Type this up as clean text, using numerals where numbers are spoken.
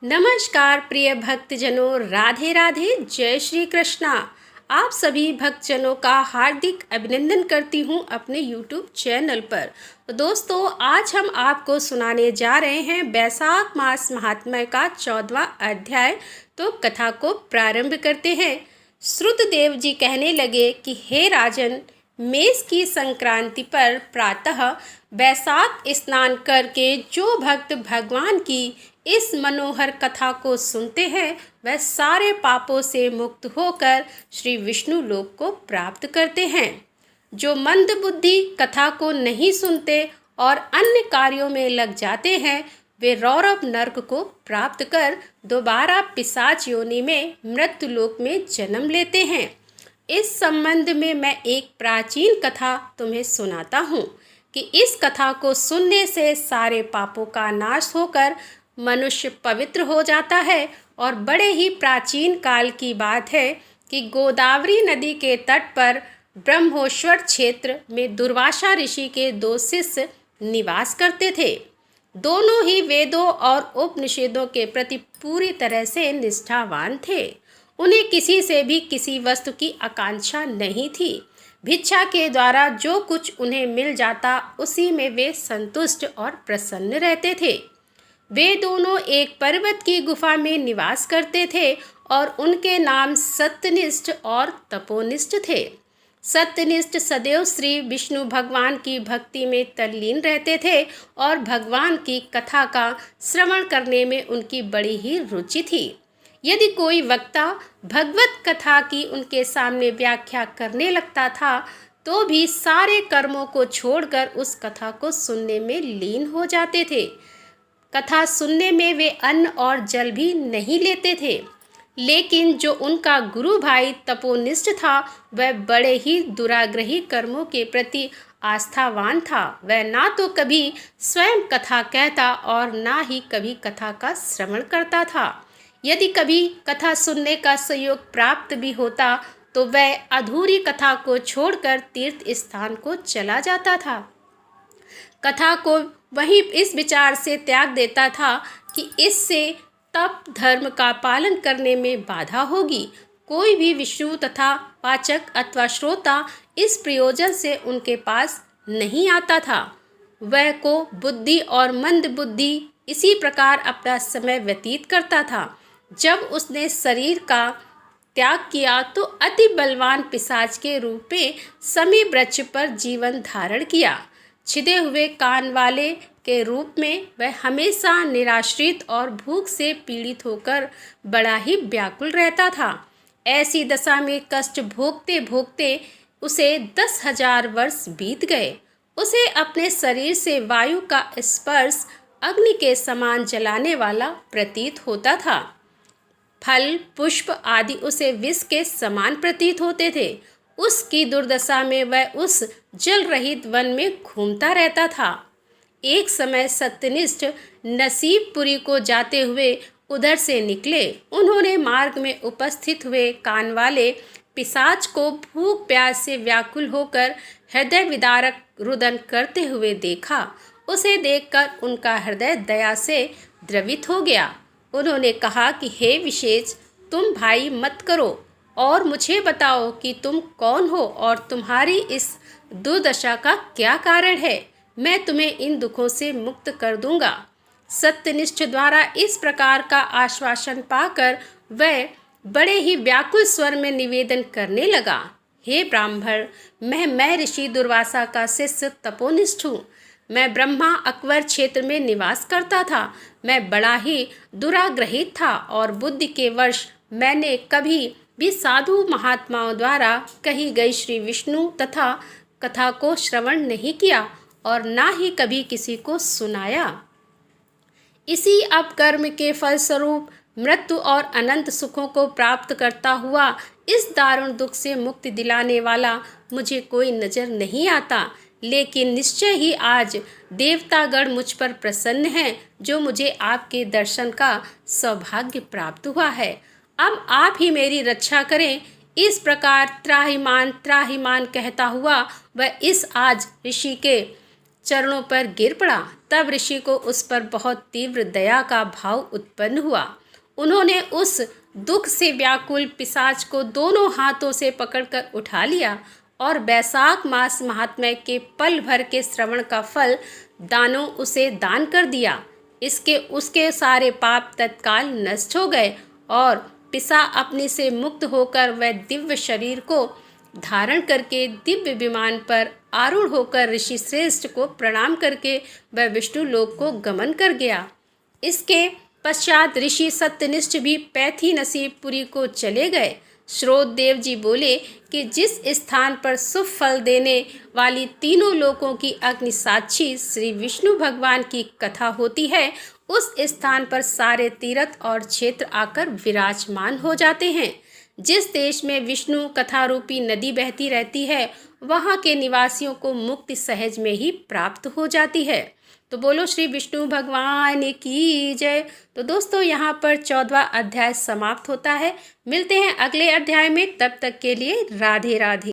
नमस्कार प्रिय भक्तजनों, राधे राधे, जय श्री कृष्णा। आप सभी भक्तजनों का हार्दिक अभिनंदन करती हूँ अपने YouTube चैनल पर। तो दोस्तों, आज हम आपको सुनाने जा रहे हैं वैशाख मास महात्म्य का 14वां अध्याय। तो कथा को प्रारंभ करते हैं। श्रुतदेव जी कहने लगे कि हे राजन, मेष की संक्रांति पर प्रातः वैशाख स्नान करके जो भक्त भगवान की इस मनोहर कथा को सुनते हैं वह सारे पापों से मुक्त होकर श्री विष्णु लोक को प्राप्त करते हैं। जो मंद बुद्धि कथा को नहीं सुनते और अन्य कार्यों में लग जाते हैं वे रौरव नर्क को प्राप्त कर दोबारा पिशाच योनि में मृत्यु लोक में जन्म लेते हैं। इस संबंध में मैं एक प्राचीन कथा तुम्हें सुनाता हूँ कि इस कथा को सुनने से सारे पापों का नाश होकर मनुष्य पवित्र हो जाता है। और बड़े ही प्राचीन काल की बात है कि गोदावरी नदी के तट पर ब्रह्मोश्वर क्षेत्र में दुर्वासा ऋषि के 2 शिष्य निवास करते थे। दोनों ही वेदों और उपनिषदों के प्रति पूरी तरह से निष्ठावान थे। उन्हें किसी से भी किसी वस्तु की आकांक्षा नहीं थी। भिक्षा के द्वारा जो कुछ उन्हें मिल जाता उसी में वे संतुष्ट और प्रसन्न रहते थे। वे दोनों एक पर्वत की गुफा में निवास करते थे और उनके नाम सत्यनिष्ठ और तपोनिष्ठ थे। सत्यनिष्ठ सदैव श्री विष्णु भगवान की भक्ति में तल्लीन रहते थे और भगवान की कथा का श्रवण करने में उनकी बड़ी ही रुचि थी। यदि कोई वक्ता भगवत कथा की उनके सामने व्याख्या करने लगता था तो भी सारे कर्मों को छोड़कर उस कथा को सुनने में लीन हो जाते थे। कथा सुनने में वे अन्न और जल भी नहीं लेते थे। लेकिन जो उनका गुरु भाई तपोनिष्ठ था वह बड़े ही दुराग्रही कर्मों के प्रति आस्थावान था। वह ना तो कभी स्वयं कथा कहता और ना ही कभी कथा का श्रवण करता था। यदि कभी कथा सुनने का सहयोग प्राप्त भी होता तो वह अधूरी कथा को छोड़कर तीर्थ स्थान को चला जाता था। कथा को वहीं इस विचार से त्याग देता था कि इससे तप धर्म का पालन करने में बाधा होगी। कोई भी विष्णु तथा वाचक अथवा श्रोता इस प्रयोजन से उनके पास नहीं आता था। वह को बुद्धि और मंद बुद्धि इसी प्रकार अपना समय व्यतीत करता था। जब उसने शरीर का त्याग किया तो अति बलवान पिशाच के रूप में समी वृक्ष पर जीवन धारण किया। छिदे हुए कान वाले के रूप में वह हमेशा निराश्रित और भूख से पीड़ित होकर बड़ा ही व्याकुल रहता था। ऐसी दशा में कष्ट भोगते भोगते उसे 10,000 वर्ष बीत गए। उसे अपने शरीर से वायु का स्पर्श अग्नि के समान जलाने वाला प्रतीत होता था। फल पुष्प आदि उसे विष के समान प्रतीत होते थे। उसकी दुर्दशा में वह उस जल रहित वन में घूमता रहता था। एक समय सत्यनिष्ठ नसीबपुरी को जाते हुए उधर से निकले। उन्होंने मार्ग में उपस्थित हुए कान वाले पिशाच को भूख प्यास से व्याकुल होकर हृदय विदारक रुदन करते हुए देखा। उसे देखकर उनका हृदय दया से द्रवित हो गया। उन्होंने कहा कि हे विशेष, तुम भाई मत करो और मुझे बताओ कि तुम कौन हो और तुम्हारी इस दुर्दशा का क्या कारण है। मैं तुम्हें इन दुखों से मुक्त कर दूंगा। सत्यनिष्ठ द्वारा इस प्रकार का आश्वासन पाकर वह बड़े ही व्याकुल स्वर में निवेदन करने लगा। हे ब्राह्मण, मैं ऋषि दुर्वासा का शिष्य तपोनिष्ठ हूँ। मैं ब्रह्मा अकबर क्षेत्र में निवास करता था। मैं बड़ा ही दुराग्रहित था और बुद्धि के वश मैंने कभी भी साधु महात्माओं द्वारा कही गई श्री विष्णु तथा कथा को श्रवण नहीं किया और ना ही कभी किसी को सुनाया। इसी अपकर्म के फलस्वरूप मृत्यु और अनंत सुखों को प्राप्त करता हुआ इस दारुण दुख से मुक्ति दिलाने वाला मुझे कोई नजर नहीं आता। लेकिन निश्चय ही आज देवतागण मुझ पर प्रसन्न हैं, जो मुझे आपके दर्शन का सौभाग्य प्राप्त हुआ है। अब आप ही मेरी रक्षा करें। इस प्रकार त्राहिमाम कहता हुआ वह इस आज ऋषि के चरणों पर गिर पड़ा। तब ऋषि को उस पर बहुत तीव्र दया का भाव उत्पन्न हुआ। उन्होंने उस दुख से व्याकुल पिशाच को दोनों हाथों से पकड़कर उठा लिया और वैशाख मास महात्म्य के पल भर के श्रवण का फल दानों उसे दान कर दिया। इसके उसके सारे पाप तत्काल नष्ट हो गए और पिसा अपने से मुक्त होकर वह दिव्य शरीर को धारण करके दिव्य विमान पर आरूढ़ होकर ऋषि श्रेष्ठ को प्रणाम करके वह विष्णु लोक को गमन कर गया। इसके पश्चात ऋषि सत्यनिष्ठ भी पैथी नसीबपुरी को चले गए। श्रोतदेव जी बोले कि जिस स्थान पर शुभ फल देने वाली तीनों लोकों की अग्नि साक्षी श्री विष्णु भगवान की कथा होती है, उस स्थान पर सारे तीर्थ और क्षेत्र आकर विराजमान हो जाते हैं। जिस देश में विष्णु कथा रूपी नदी बहती रहती है, वहाँ के निवासियों को मुक्ति सहज में ही प्राप्त हो जाती है। तो बोलो श्री विष्णु भगवान की जय। तो दोस्तों, यहाँ पर 14वां अध्याय समाप्त होता है। मिलते हैं अगले अध्याय में, तब तक के लिए राधे राधे।